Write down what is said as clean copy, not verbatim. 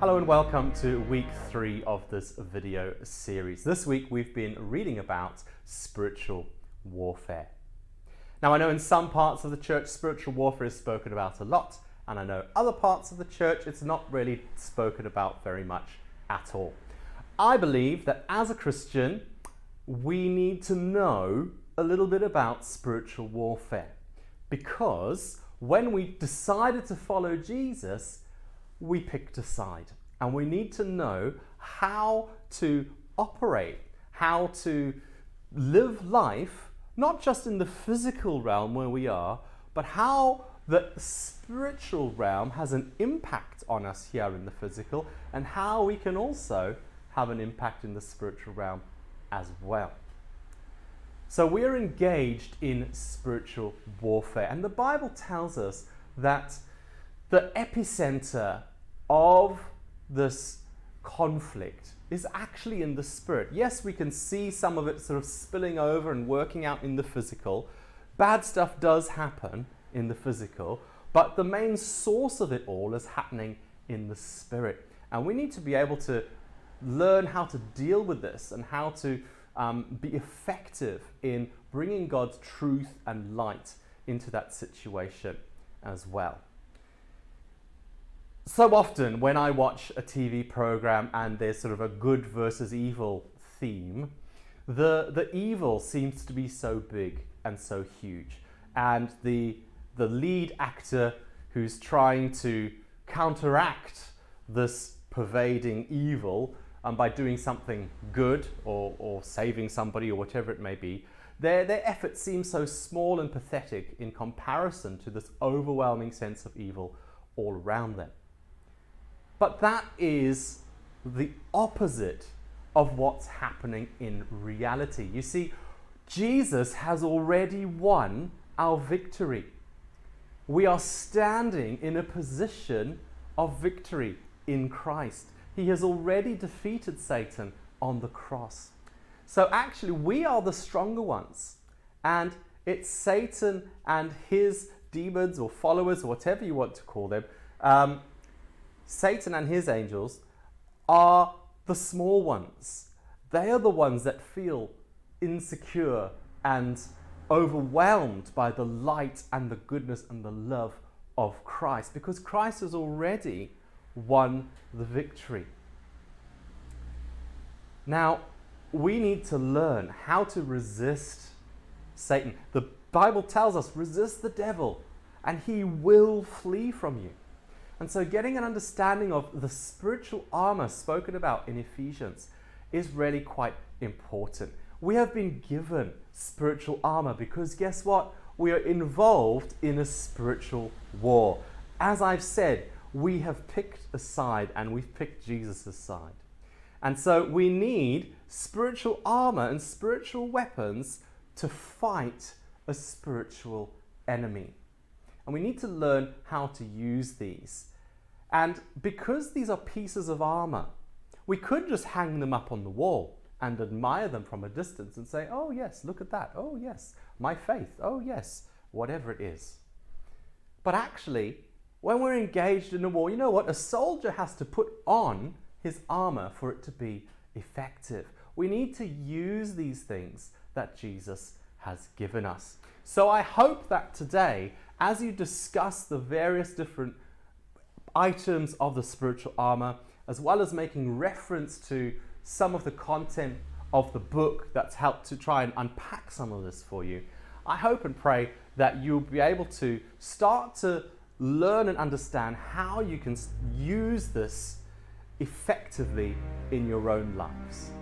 Hello and welcome to week 3 of this video series. This week we've been reading about spiritual warfare. Now I know in some parts of the church spiritual warfare is spoken about a lot, and I know other parts of the church it's not really spoken about very much at all. I believe that as a Christian we need to know a little bit about spiritual warfare, because when we decided to follow Jesus, we picked a side, and we need to know how to operate, how to live life, not just in the physical realm where we are, but how the spiritual realm has an impact on us here in the physical, and how we can also have an impact in the spiritual realm as well. So we're engaged in spiritual warfare, and the Bible tells us that the epicenter of this conflict is actually in the spirit. Yes, we can see some of it sort of spilling over and working out in the physical. Bad stuff does happen in the physical, but the main source of it all is happening in the spirit. And we need to be able to learn how to deal with this and how to be effective in bringing God's truth and light into that situation as well. So often when I watch a TV program and there's sort of a good versus evil theme, the evil seems to be so big and so huge, and the lead actor who's trying to counteract this pervading evil by doing something good or saving somebody or whatever it may be, their efforts seem so small and pathetic in comparison to this overwhelming sense of evil all around them. But that is the opposite of what's happening in reality. You see, Jesus has already won our victory. We are standing in a position of victory in Christ. He has already defeated Satan on the cross. So actually, we are the stronger ones. And it's Satan and his demons or followers, or whatever you want to call them, Satan and his angels are the small ones. They are the ones that feel insecure and overwhelmed by the light and the goodness and the love of Christ, because Christ has already won the victory. Now, we need to learn how to resist Satan. The Bible tells us, resist the devil and he will flee from you. And so getting an understanding of the spiritual armor spoken about in Ephesians is really quite important. We have been given spiritual armor because guess what? We are involved in a spiritual war. As I've said, we have picked a side, and we've picked Jesus' side. And so we need spiritual armor and spiritual weapons to fight a spiritual enemy. And we need to learn how to use these. And because these are pieces of armor, we could just hang them up on the wall and admire them from a distance and say, oh yes, look at that. Oh yes, my faith. Oh yes, whatever it is. But actually, when we're engaged in a war, you know what? A soldier has to put on his armor for it to be effective. We need to use these things that Jesus has given us. So I hope that today, as you discuss the various different items of the spiritual armor, as well as making reference to some of the content of the book that's helped to try and unpack some of this for you, I hope and pray that you'll be able to start to learn and understand how you can use this effectively in your own lives.